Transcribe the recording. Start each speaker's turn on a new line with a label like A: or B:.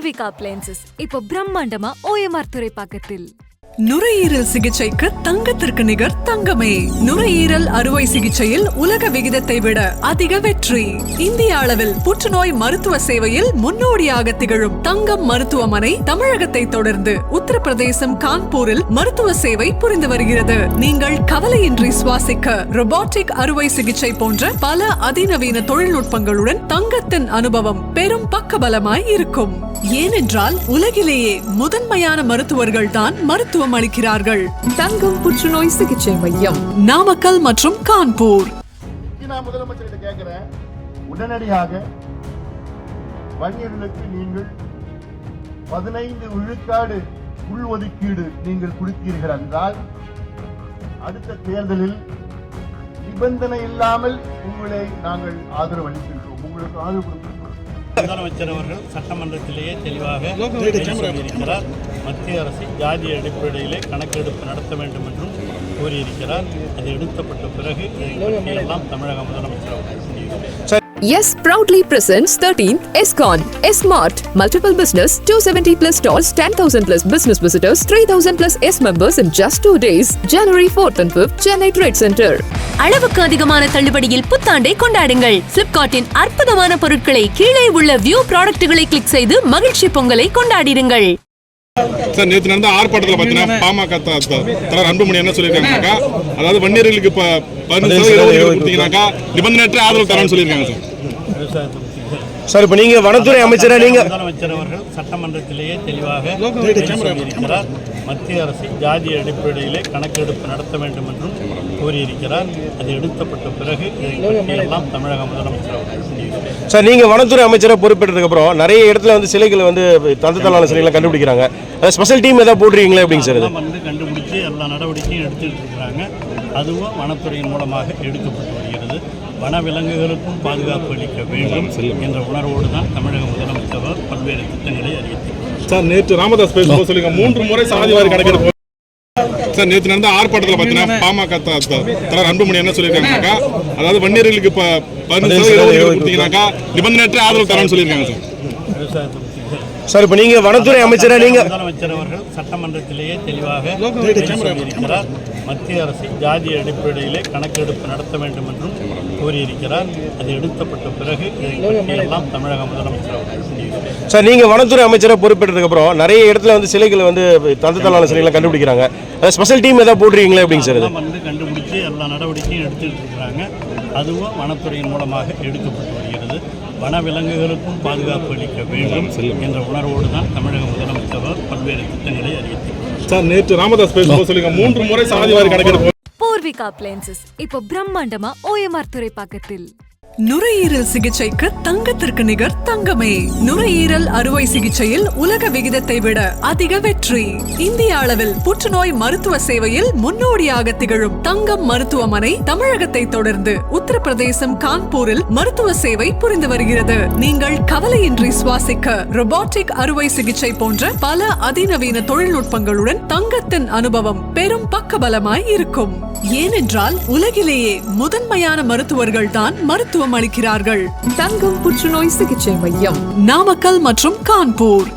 A: Poorvika appliances இப்போ பிரம்மாண்டமா OMR துறைப்பாக்கத்தில்.
B: நுரையீரல் சிகிச்சைக்கு தங்கத்திற்கு நிகர் தங்கமே. நுரையீரல் அறுவை சிகிச்சையில் உலக விகிதத்தை விட அதிக வெற்றி. இந்திய அளவில் புற்றுநோய் மருத்துவ சேவையில் முன்னோடியாக திகழும் தங்கம் மருத்துவமனை தமிழகத்தை தொடர்ந்து உத்தரப்பிரதேசம் கான்பூரில் மருத்துவ சேவை புரிந்து வருகிறது. நீங்கள் கவலையின்றி சுவாசிக்க ரொபாட்டிக் அறுவை சிகிச்சை போன்ற பல அதிநவீன தொழில்நுட்பங்களுடன் தங்கத்தின் அனுபவம் பெரும் பக்கபலமாய் இருக்கும். ஏனென்றால் உலகிலேயே முதன்மையான மருத்துவர்கள் தான் மருத்துவம் அளிக்கிறார்கள். தங்கம் புற்றுநோய் சிகிச்சை மையம், நாமக்கல் மற்றும் கான்பூர்.
C: நான் முதலமைச்சர்கிட்ட கேட்கிறேன், உடனடியாக வன்னியர்களுக்கு நீங்கள் 15 விழுக்காடு உள்ஒதுக்கீடு நீங்கள் கொடுத்தீர்கள் என்றால் அடுத்த தேர்தலில் நிபந்தனை இல்லாமல் உங்களை நாங்கள் ஆதரவு அளிக்கின்றோம். உங்களுக்கு ஆதரவு கொடுக்கின்றோம்.
D: முதலமைச்சர் அவர்கள் சட்டமன்றத்திலேயே தெளிவாக சொல்லியிருக்கிறார். மத்திய அரசு ஜாதி அடிப்படையிலே கணக்கெடுப்பு நடத்த வேண்டும் என்றும் கூறியிருக்கிறார். அது எடுக்கப்பட்ட பிறகு எல்லாம் தமிழக முதலமைச்சர் அவர்கள்
E: Yes proudly presents 13th SCON S-Mart multiple business 270 plus stalls 10,000 plus business visitors 3,000 plus S members in just 2 days January 4th and 5th Chennai Trade Center.
F: அளவுக்கு அதிகமான தள்ளுபடியில் புத்தாண்டை கொண்டாடுங்கள். Flipkartன் அற்புதமான பொருட்களை கீழே உள்ள வியூ ப்ராடக்ட்களை கிளிக் செய்து மகிழ்ச்சி பொங்கலை கொண்டாடிடுங்கள்.
G: சார், நேற்று நடந்த ஆர்ப்பாட்டத்தில் பார்த்தீங்கன்னா பாமக தலைவர் அன்புமணி என்ன சொல்லியிருக்காங்கனாக்கா, அதாவது வன்னியர்களுக்கு 15% கொடுத்தீங்கன்னாக்கா நிபந்தனையற்ற ஆதரவு தரேன்னு சொல்லியிருக்காங்க
H: சார். இப்போ நீங்க வனத்துறை அமைச்சரா, நீங்க
D: முதலமைச்சர் அவர்கள் சட்டமன்றத்திலேயே தெளிவாக சொல்லியிருக்கிறார். மத்திய அரசு ஜாதி அடிப்படையிலே கணக்கெடுப்பு நடத்த வேண்டும் என்றும் கூறியிருக்கிறார். அது எடுக்கப்பட்ட பிறகு எல்லாம் தமிழக முதலமைச்சர் அவர்கள்
H: சார். நீங்க வனத்துறை அமைச்சரை பொறுப்பேற்றதுக்கு அப்புறம் நிறைய இடத்துல வந்து சிலைகளை வந்து தந்தத்தாலான சிலைகளை கண்டுபிடிக்கிறாங்க. ஸ்பெஷல் டீம் ஏதாவது போடுறீங்களா எப்படிங்க சார்?
D: வந்து கண்டுபிடிச்சு எல்லா நடவடிக்கையும் எடுத்துட்டு இருக்கிறாங்க. அதுவும் வனத்துறையின் மூலமாக எடுக்கப்பட்டு வருகிறது. வனவிலங்குகளுக்கும் பாதுகாப்பு அளிக்க வேண்டும் என்ற உணர்வோடு தான் தமிழக முதலமைச்சர் பல்வேறு திட்டங்களை அறிவித்தார்.
G: சார், நேற்று ராமதாஸ் பேசும்போது சொல்லுங்க 3 முறை சாதிவாரி கணக்கெடுப்பு. சார், நேற்று நடந்த ஆர்ப்பாட்டத்தில் பார்த்தீங்கன்னா பாமக தலைவர் அன்புமணி என்ன சொல்லியிருக்காங்கனாக்கா, அதாவது வன்னியர்களுக்கு 15% கொடுத்தீங்கன்னாக்கா நிபந்தனையற்ற ஆதரவு தரேன்னு சொல்லியிருக்காங்க சார்.
H: சார், இப்போ நீங்க வனத்துறை அமைச்சரா, நீங்க
D: முதலமைச்சர் அவர்கள் சட்டமன்றத்திலேயே தெளிவாக சொல்லியிருக்கிறார். மத்திய அரசு ஜாதி அடிப்படையிலே கணக்கெடுப்பு நடத்த வேண்டும் என்றும் கூறியிருக்கிறார். அது எடுக்கப்பட்ட பிறகு எல்லாம் தமிழக முதலமைச்சர் அவர்கள்
H: சார். நீங்க வனத்துறை அமைச்சரை பொறுப்பேற்றதுக்கு அப்புறம் நிறைய இடத்துல வந்து சிலைகளை வந்து தந்தத்தாலான சிலைகளை கண்டுபிடிக்கிறாங்க. ஸ்பெஷல் டீம் ஏதாவது போடுறீங்களா எப்படிங்க சார்?
D: வந்து கண்டுபிடிச்சு எல்லா நடவடிக்கையும் எடுத்துட்டு இருக்கிறாங்க. அதுவும் வனத்துறையின் மூலமாக எடுக்கப்பட்டு வருகிறது. வனவிலங்குகளுக்கும் பாதுகாப்பு அளிக்க வேண்டும் என்ற உணர்வோடு தான் தமிழக முதலமைச்சர் பல்வேறு திட்டங்களை அறிவித்தார்.
G: சார், நேற்று ராமதாஸ் பேசும்போது சொல்லுங்க 3 முறை சாதிவாரி கணக்கெடுப்பு.
A: பூர்விகா அப்ளையன்சஸ் இப்போ பிரம்மாண்டமா OMR துறைப்பாக்கத்தில்.
B: நுரையீரல் சிகிச்சைக்கு தங்கத்திற்கு நிகர் தங்கமே. நுரையீரல் அறுவை சிகிச்சையில் உலக விகிதத்தை விட அதிக வெற்றி. இந்திய அளவில் புற்றுநோய் மருத்துவ சேவையில் முன்னோடியாக திகழும் தங்கம் மருத்துவமனை தமிழகத்தை தொடர்ந்து உத்தரப்பிரதேசம் கான்பூரில் மருத்துவ சேவை புரிந்து வருகிறது. நீங்கள் கவலையின்றி சுவாசிக்க ரொபாட்டிக் அறுவை சிகிச்சை போன்ற பல அதிநவீன தொழில்நுட்பங்களுடன் தங்கத்தின் அனுபவம் பெரும் பக்கபலமாய் இருக்கும். ஏனென்றால் உலகிலேயே முதன்மையான மருத்துவர்கள் தான் மருத்துவம் அளிக்கிறார்கள். தங்கம் புற்றுநோய் சிகிச்சை மையம், நாமக்கல் மற்றும் கான்பூர்.